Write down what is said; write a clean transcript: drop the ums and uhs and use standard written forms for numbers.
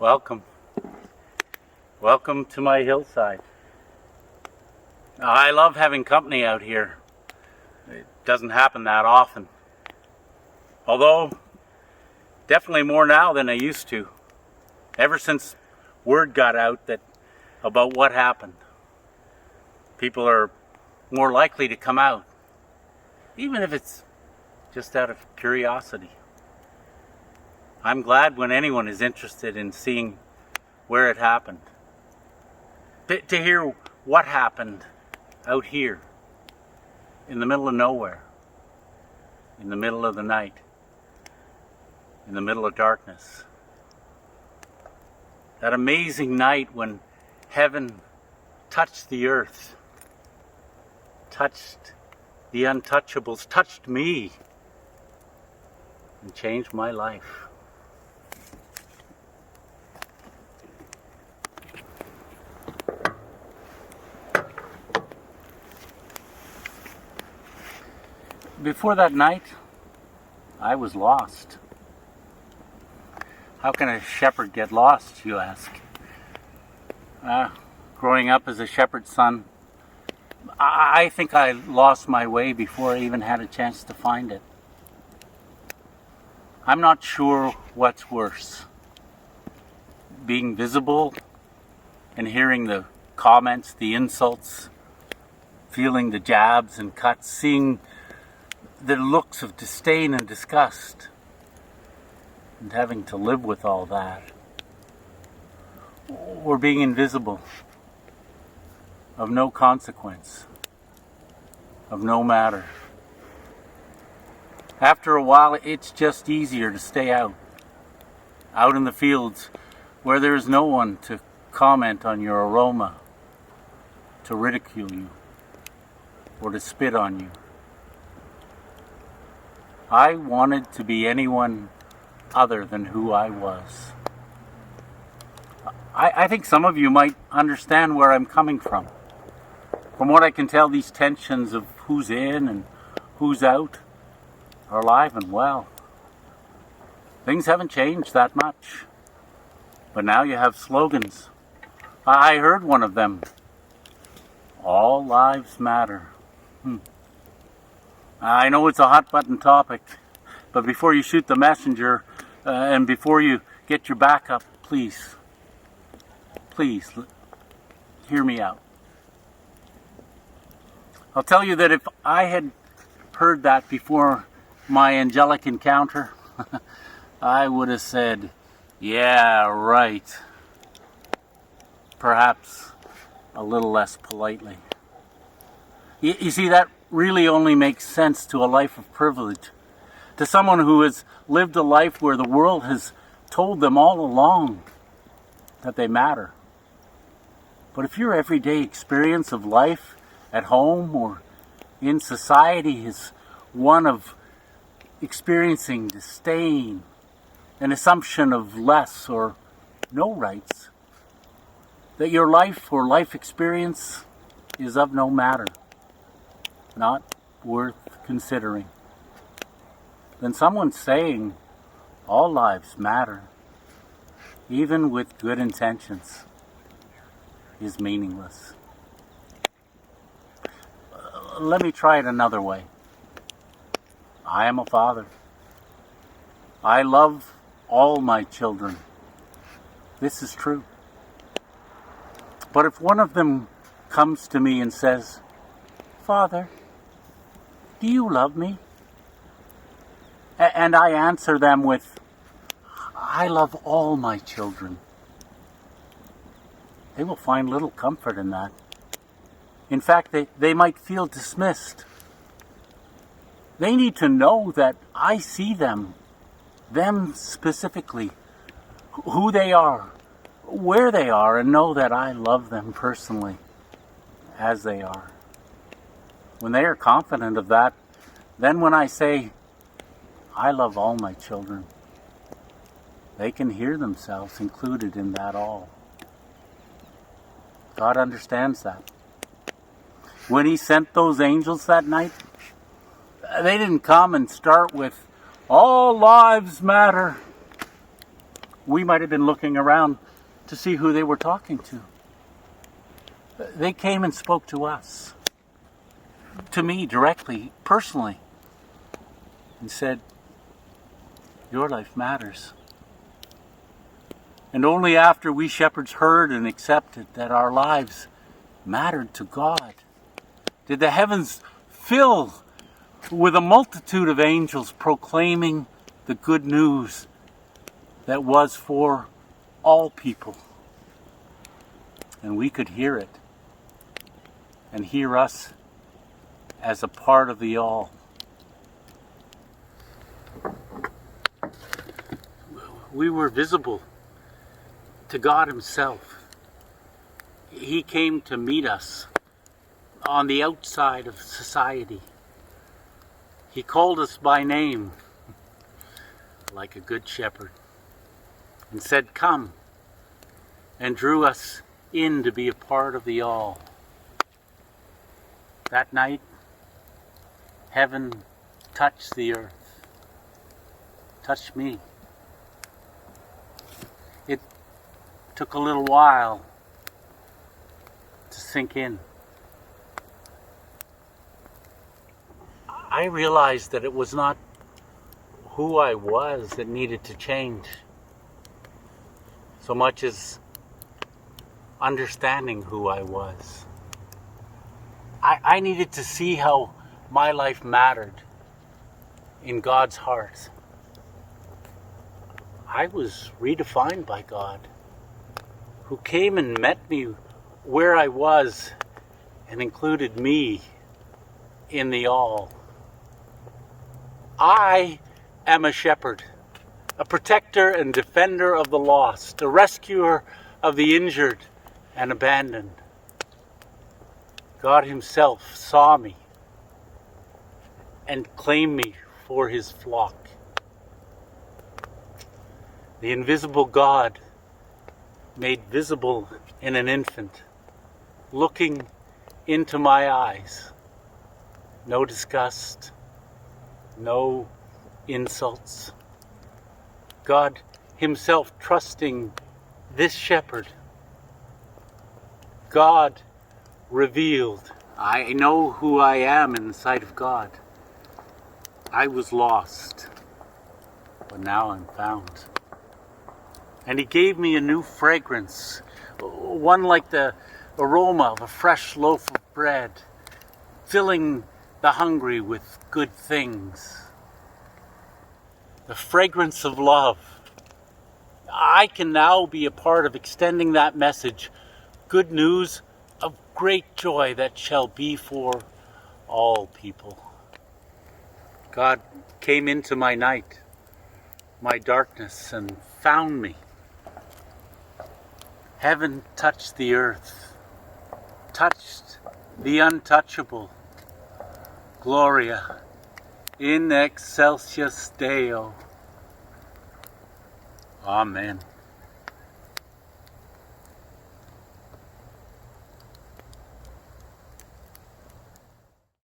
Welcome. Welcome to my hillside. I love having company out here. It doesn't happen that often. Although, definitely more now than I used to. Ever since word got out about what happened. People are more likely to come out. Even if it's just out of curiosity. I'm glad when anyone is interested in seeing where it happened. To hear what happened out here, in the middle of nowhere, in the middle of the night, in the middle of darkness. That amazing night when heaven touched the earth, touched the untouchables, touched me, and changed my life. Before that night, I was lost. How can a shepherd get lost, you ask? Growing up as a shepherd's son, I think I lost my way before I even had a chance to find it. I'm not sure what's worse. Being visible and hearing the comments, the insults, feeling the jabs and cuts, seeing the looks of disdain and disgust, and having to live with all that. Or being invisible, of no consequence, of no matter. After a while, it's just easier to stay out in the fields where there's no one to comment on your aroma, to ridicule you, or to spit on you. I wanted to be anyone other than who I was. I think some of you might understand where I'm coming from. From what I can tell, these tensions of who's in and who's out are alive and well. Things haven't changed that much. But now you have slogans. I heard one of them. All lives matter. I know it's a hot button topic, but before you shoot the messenger and before you get your back up, please hear me out. I'll tell you that if I had heard that before my angelic encounter, I would have said, yeah, right. Perhaps a little less politely. You see, that really only makes sense to a life of privilege. To someone who has lived a life where the world has told them all along that they matter. But if your everyday experience of life at home or in society is one of experiencing disdain, an assumption of less or no rights, that your life or life experience is of no matter, not worth considering, then someone saying all lives matter, even with good intentions, is meaningless. Let me try it another way. I am a father. I love all my children. This is true. But if one of them comes to me and says, Father, do you love me? And I answer them with, I love all my children. They will find little comfort in that. In fact, they might feel dismissed. They need to know that I see them specifically, who they are, where they are, and know that I love them personally as they are. When they are confident of that, then when I say, I love all my children, they can hear themselves included in that all. God understands that. When He sent those angels that night, they didn't come and start with, all lives matter. we might have been looking around to see who they were talking to. They came and spoke to us, to me directly, personally, and said, your life matters. And only after we shepherds heard and accepted that our lives mattered to God did the heavens fill with a multitude of angels proclaiming the good news that was for all people. And we could hear it and hear us as a part of the all. We were visible to God Himself. He came to meet us on the outside of society. He called us by name, like a good shepherd, and said, come, and drew us in to be a part of the all. That night, heaven touched the earth, touched me. It took a little while to sink in. I realized that it was not who I was that needed to change so much as understanding who I was. I needed to see how my life mattered in God's heart. I was redefined by God, who came and met me where I was and included me in the all. I am a shepherd, a protector and defender of the lost, a rescuer of the injured and abandoned. God Himself saw me and claimed me for His flock. The invisible God made visible in an infant, looking into my eyes. No disgust, no insults. God Himself trusting this shepherd. God revealed. I know who I am in the sight of God. I was lost, but now I'm found. And He gave me a new fragrance, one like the aroma of a fresh loaf of bread, filling the hungry with good things. The fragrance of love. I can now be a part of extending that message, good news of great joy that shall be for all people. God came into my night, my darkness, and found me. Heaven touched the earth, touched the untouchable. Gloria in excelsis Deo. Amen.